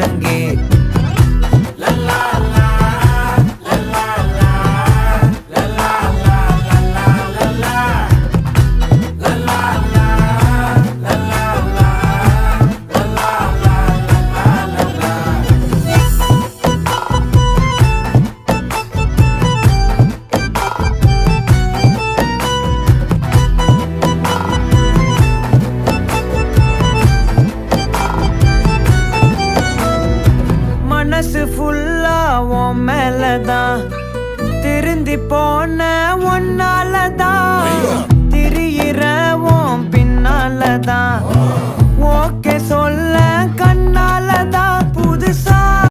முழங்கே. மனசு ஃபுல்லா உன் மேலதான், திருந்தி போன ஒன்னாலதான், திரியிற உன் பின்னாலதான், ஓகே சொல்ல கண்ணாலதான்,